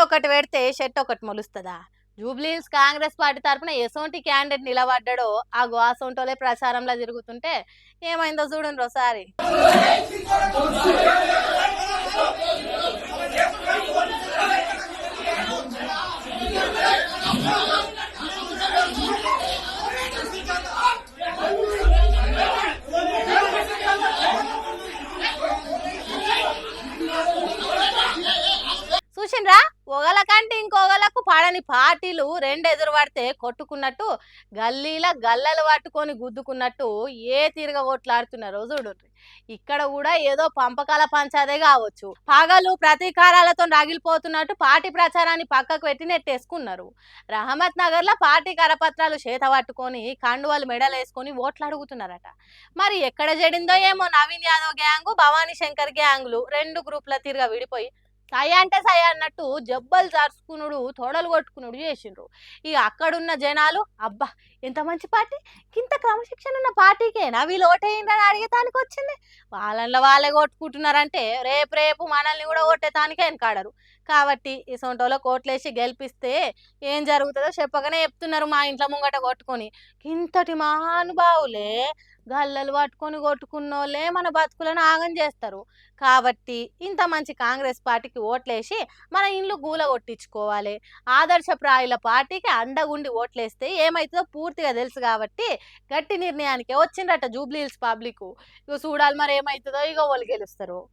ఒకటి పెడితే షర్ట్ ఒకటి మొలుస్తుందా? జూబ్లీహిల్స్ కాంగ్రెస్ పార్టీ తరపున ఎసోంటి క్యాండిడేట్ నిలబడ్డాడో ఆ గోసోంటోలే ప్రచారంలో తిరుగుతుంటే ఏమైందో చూడండి ఒకసారి. చూసిండ్రా, ఒకళ్ళ కంటే ఇంకొకళ్ళకు పడని పార్టీలు రెండు ఎదురు పడితే కొట్టుకున్నట్టు, గల్లీల గల్లలు పట్టుకొని గుద్దుకున్నట్టు ఏ తీరుగా కొట్లాడుతున్నారో చూడండి. ఇక్కడ కూడా ఏదో పంపకాల పంచాదే కావచ్చు. పగలు ప్రతీకారాలతో రగిలిపోతున్నట్టు పార్టీ ప్రచారాన్ని పక్కకు పెట్టి నెట్టేసుకున్నారు. రహమత్ నగర్ లో పార్టీ కరపత్రాలు చేత పట్టుకొని కండువాలు మెడలు వేసుకొని ఓట్లు అడుగుతున్నారట. మరి ఎక్కడ జడిందో ఏమో నవీన్ యాదవ్ గ్యాంగు, భవానీ శంకర్ గ్యాంగులు రెండు గ్రూపుల తీరుగా విడిపోయి సై అంటే సై అన్నట్టు జబ్బలు జరుచుకునుడు, తొడలు కొట్టుకునుడు చేసిండ్రు. ఇక అక్కడున్న జనాలు అబ్బా ఎంత మంచి పార్టీ, ఇంత క్రమశిక్షణ ఉన్న పార్టీకేనా వీళ్ళు ఓటేయండి అడిగేతానికి వచ్చింది. వాళ్ళల్లో వాళ్ళే కొట్టుకుంటున్నారంటే రేపు రేపు మనల్ని కూడా ఓటేతానికే వెనకాడరు. కాబట్టి ఈ సొంటోలో కోట్లేసి గెలిపిస్తే ఏం జరుగుతుందో చెప్పగానే చెప్తున్నారు. మా ఇంట్లో ముంగట కొట్టుకొని ఇంతటి మహానుభావులే గల్లలు పట్టుకొని కొట్టుకున్నోళ్ళే మన బతుకులను ఆగం చేస్తారు. కాబట్టి ఇంత మంచి కాంగ్రెస్ పార్టీకి ఓట్లేసి మన ఇండ్లు గూల కొట్టించుకోవాలి. ఆదర్శప్రాయుల పార్టీకి అండగుండి ఓట్లేస్తే ఏమవుతుందో పూర్తిగా తెలుసు. కాబట్టి గట్టి నిర్ణయానికి వచ్చిందట జూబ్లీహిల్స్ పబ్లిక్. ఇక చూడాలి మరి ఏమవుతుందో, ఇక వాళ్ళు గెలుస్తారు.